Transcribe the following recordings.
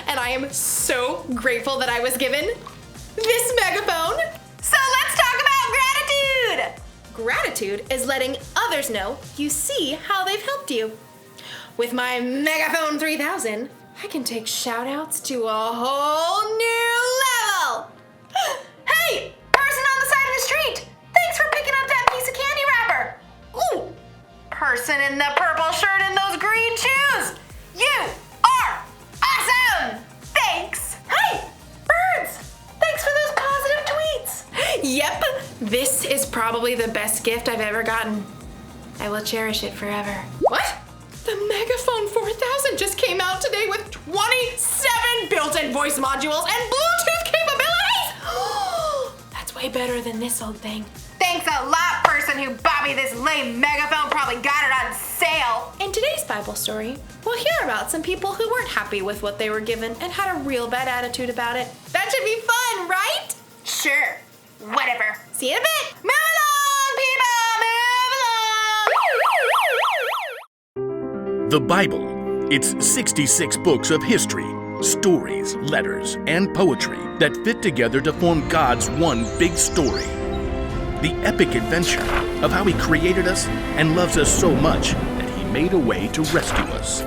And I am so grateful that I was given this megaphone. So let's talk about gratitude. Gratitude is letting others know you see how they've helped you. With my Megaphone 3000, I can take shout outs to a whole new level. Hey, person on the side of the street, thanks for picking up that piece of candy wrapper. Ooh, person in the purple shirt and those green shoes, you are awesome! Thanks! Hey, birds! Thanks for those positive tweets! Yep, this is probably the best gift I've ever gotten. I will cherish it forever. What? The Megaphone 4000 just came out today with 27 built-in voice modules and Bluetooth capabilities! That's way better than this old thing. Thanks a lot, person who bought me this lame megaphone. Probably got it on sale. In today's Bible story, we'll hear about some people who weren't happy with what they were given and had a real bad attitude about it. That should be fun, right? Sure. Whatever. See you in a bit. Move along, people. Move along. The Bible. It's 66 books of history, stories, letters, and poetry that fit together to form God's one big story. The epic adventure of how He created us and loves us so much that He made a way to rescue us.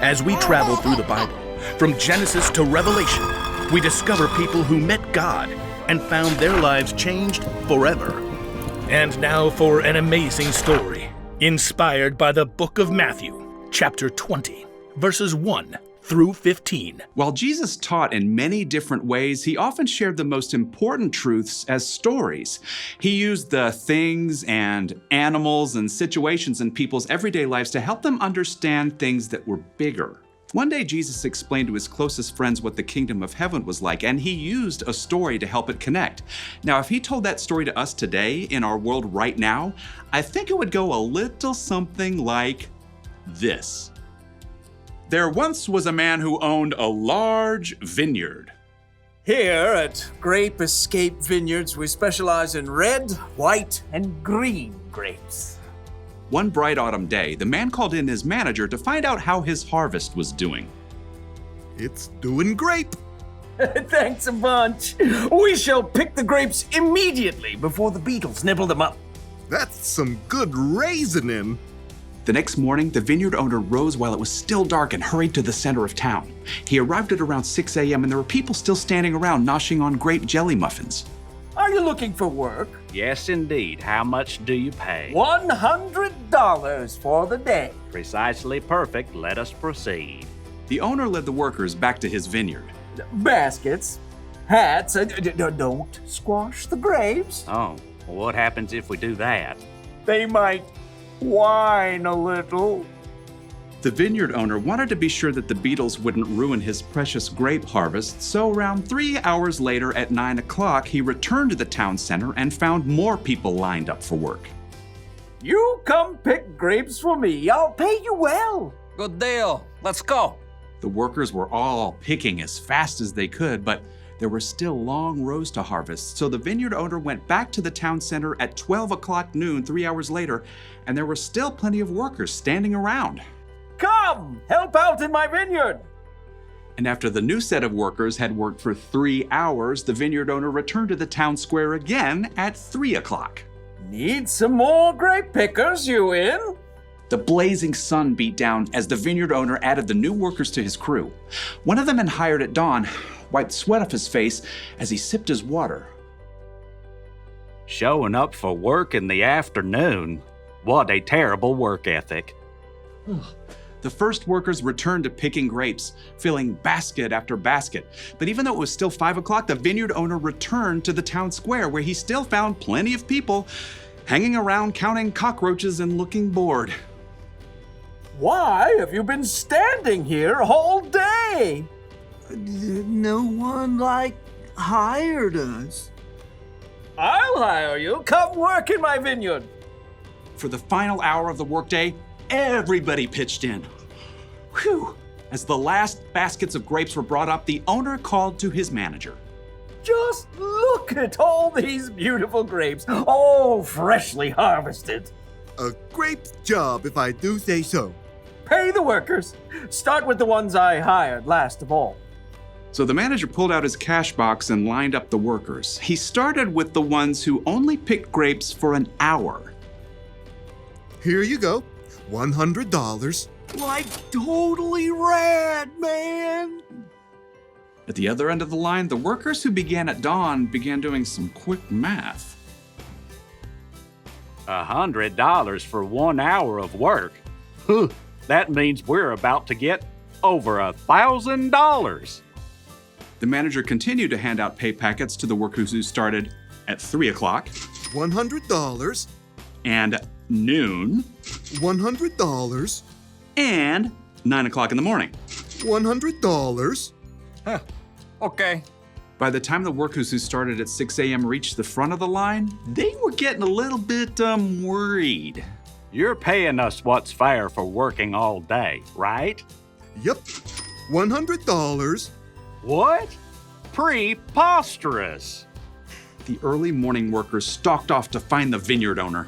As we travel through the Bible, from Genesis to Revelation, we discover people who met God and found their lives changed forever. And now for an amazing story, inspired by the book of Matthew, chapter 20, verses 1 through 15. While Jesus taught in many different ways, He often shared the most important truths as stories. He used the things and animals and situations in people's everyday lives to help them understand things that were bigger. One day, Jesus explained to His closest friends what the kingdom of heaven was like, and He used a story to help it connect. Now, if He told that story to us today in our world right now, I think it would go a little something like this. There once was a man who owned a large vineyard. Here at Grape Escape Vineyards, we specialize in red, white, and green grapes. One bright autumn day, the man called in his manager to find out how his harvest was doing. It's doing great. Thanks a bunch. We shall pick the grapes immediately before the beetles nibble them up. That's some good raisoning. The next morning, the vineyard owner rose while it was still dark and hurried to the center of town. He arrived at around 6 a.m. and there were people still standing around noshing on grape jelly muffins. Are you looking for work? Yes, indeed. How much do you pay? $100 for the day. Precisely perfect. Let us proceed. The owner led the workers back to his vineyard. Baskets, hats, don't squash the grapes. Oh, well, what happens if we do that? They might whine a little. The vineyard owner wanted to be sure that the beetles wouldn't ruin his precious grape harvest, so around 3 hours later at 9 o'clock, he returned to the town center and found more people lined up for work. You come pick grapes for me. I'll pay you well. Good deal. Let's go. The workers were all picking as fast as they could, but there were still long rows to harvest, so the vineyard owner went back to the town center at 12 o'clock noon 3 hours later, and there were still plenty of workers standing around. Come, help out in my vineyard. And after the new set of workers had worked for 3 hours, the vineyard owner returned to the town square again at 3 o'clock. Need some more grape pickers, you in? The blazing sun beat down as the vineyard owner added the new workers to his crew. One of the men hired at dawn wiped sweat off his face as he sipped his water. Showing up for work in the afternoon. What a terrible work ethic. The first workers returned to picking grapes, filling basket after basket. But even though it was still 5 o'clock, the vineyard owner returned to the town square where he still found plenty of people. hanging around counting cockroaches and looking bored. Why have you been standing here all day? No one, hired us. I'll hire you. Come work in my vineyard. For the final hour of the workday, everybody pitched in. Whew! As the last baskets of grapes were brought up, the owner called to his manager. Just look at all these beautiful grapes, all freshly harvested. A great job, if I do say so. Pay the workers. Start with the ones I hired last of all. So the manager pulled out his cash box and lined up the workers. He started with the ones who only picked grapes for an hour. Here you go. $100. Totally rad, man. At the other end of the line, the workers who began at dawn began doing some quick math. $100 for 1 hour of work. Huh, that means we're about to get over $1,000. The manager continued to hand out pay packets to the workers who started at 3 o'clock $100. and noon $100. and 9 o'clock in the morning. $100. Okay. By the time the workers who started at 6 a.m. reached the front of the line, they were getting a little bit worried. You're paying us what's fair for working all day, right? Yep. $100. What? Preposterous. The early morning workers stalked off to find the vineyard owner.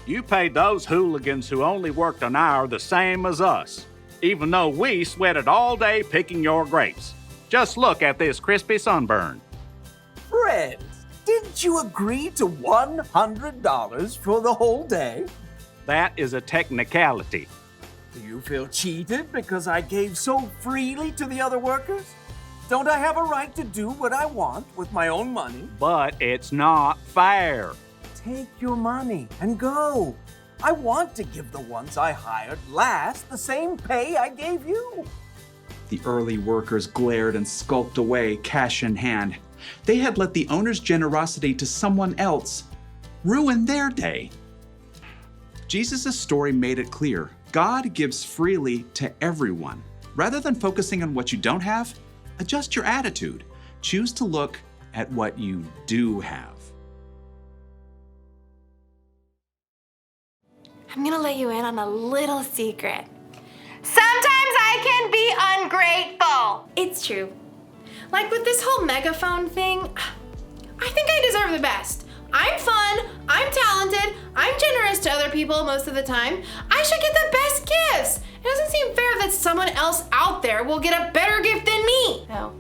You paid those hooligans who only worked an hour the same as us, even though we sweated all day picking your grapes. Just look at this crispy sunburn. Fred, didn't you agree to $100 for the whole day? That is a technicality. Do you feel cheated because I gave so freely to the other workers? Don't I have a right to do what I want with my own money? But it's not fair. Take your money and go. I want to give the ones I hired last the same pay I gave you. The early workers glared and skulked away, cash in hand. They had let the owner's generosity to someone else ruin their day. Jesus' story made it clear. God gives freely to everyone. Rather than focusing on what you don't have, adjust your attitude. Choose to look at what you do have. I'm gonna let you in on a little secret. Sometimes I can be ungrateful. It's true. Like with this whole megaphone thing, I think I deserve the best. I'm fun, I'm talented, I'm generous to other people most of the time. I should get the best gifts. It doesn't seem fair that someone else out there will get a better gift than me. Oh,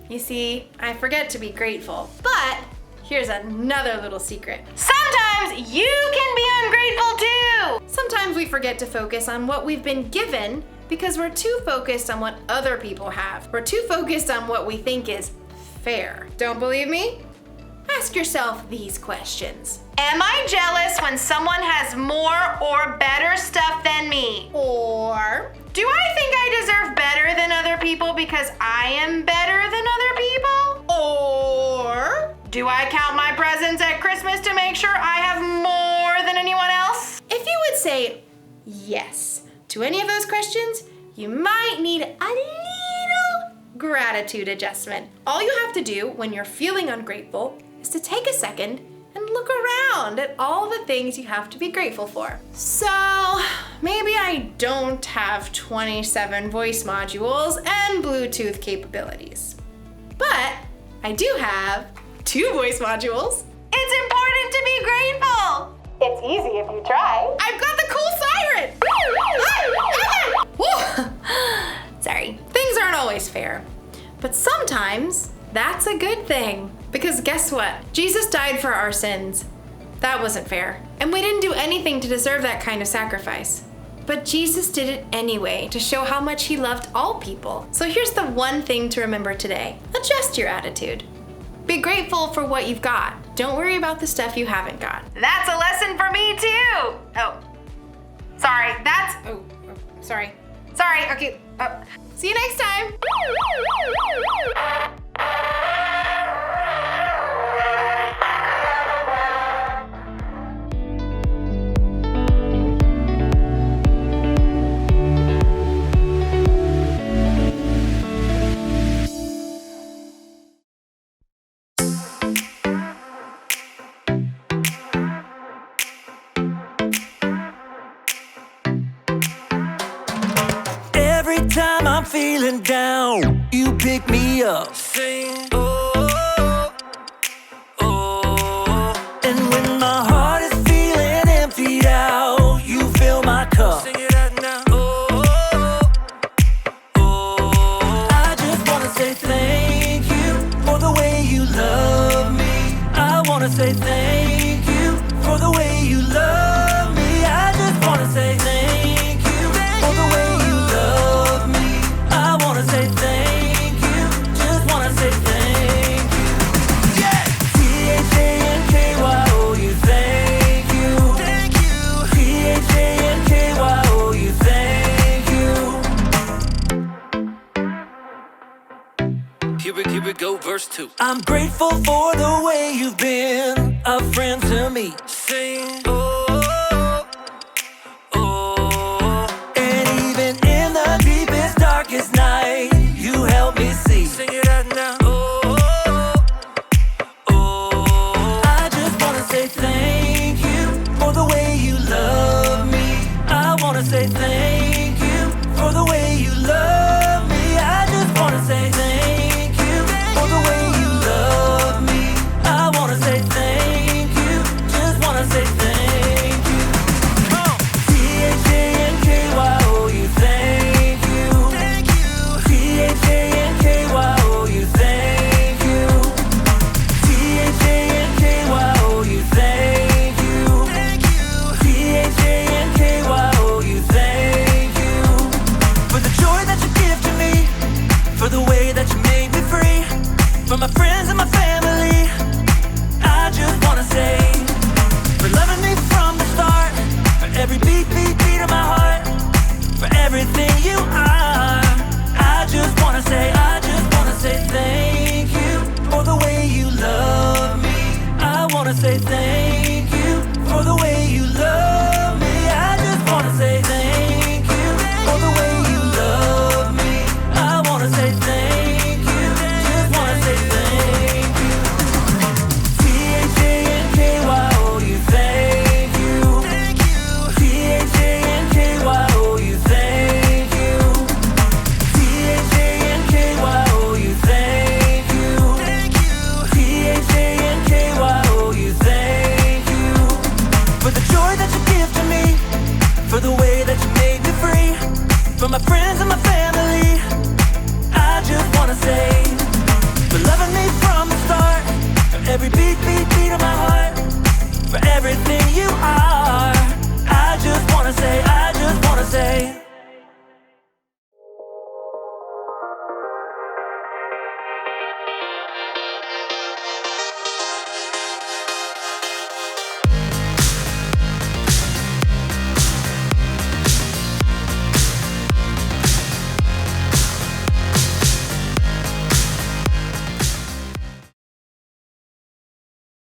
you see, I forget to be grateful. But here's another little secret. Sometimes you can be ungrateful too. Sometimes we forget to focus on what we've been given because we're too focused on what other people have. We're too focused on what we think is fair. Don't believe me? Ask yourself these questions. Am I jealous when someone has more or better stuff than me? Or do I think I deserve better than other people because I am better than other people? Or do I count my presents at Christmas to make sure I have more than anyone else? If you would say yes to any of those questions, you might need a little gratitude adjustment. All you have to do when you're feeling ungrateful is to take a second and look around at all the things you have to be grateful for. So maybe I don't have 27 voice modules and Bluetooth capabilities, but I do have 2 voice modules. It's important to be grateful. It's easy if you try. I've got the cool siren. Sorry, things aren't always fair, but sometimes that's a good thing. Because guess what? Jesus died for our sins. That wasn't fair. And we didn't do anything to deserve that kind of sacrifice. But Jesus did it anyway to show how much he loved all people. So here's the one thing to remember today. Adjust your attitude. Be grateful for what you've got. Don't worry about the stuff you haven't got. That's a lesson for me too. Sorry, okay. See you next time. feeling down, you pick me up. Sing, oh, oh. And when my heart is feeling emptied out, you fill my cup. Sing it out now. Oh, oh. I just wanna say thank you for the way you love me. I wanna say thank you for the way you love me. I just wanna say thank you for the way you love me. I wanna say thank you, just wanna say thank you. Yeah! T-H-A-N-K-Y-O-U, thank you. Thank you. T-H-A-N-K-Y-O-U, thank you. Here we go, verse 2. I'm grateful for the way you've been a friend to me. Sing, oh, oh. And even in the deepest, darkest night, you help me see. Sing it out now. Oh, oh. I just wanna say thank you for the way you love me. I wanna say thank you for the way you love me. I just wanna say thank you for the way you love me. I wanna say thank you, just wanna say thank you. T-H-A-N-K-Y-O-U, thank you. Thank you. T-H-A-N-K-Y-O-U, thank you. T-H-A-N-K-Y-O-U, thank you. Thank you. T-H-A-N-K-Y-O-U, thank you. For the joy that you give to me, for the way that you made me free, for my friends and my family, I just wanna say, for loving me from the start, for every beat, beat, beat of my heart, for everything you are. I just wanna say thank you for the way you love me. I wanna say thank you.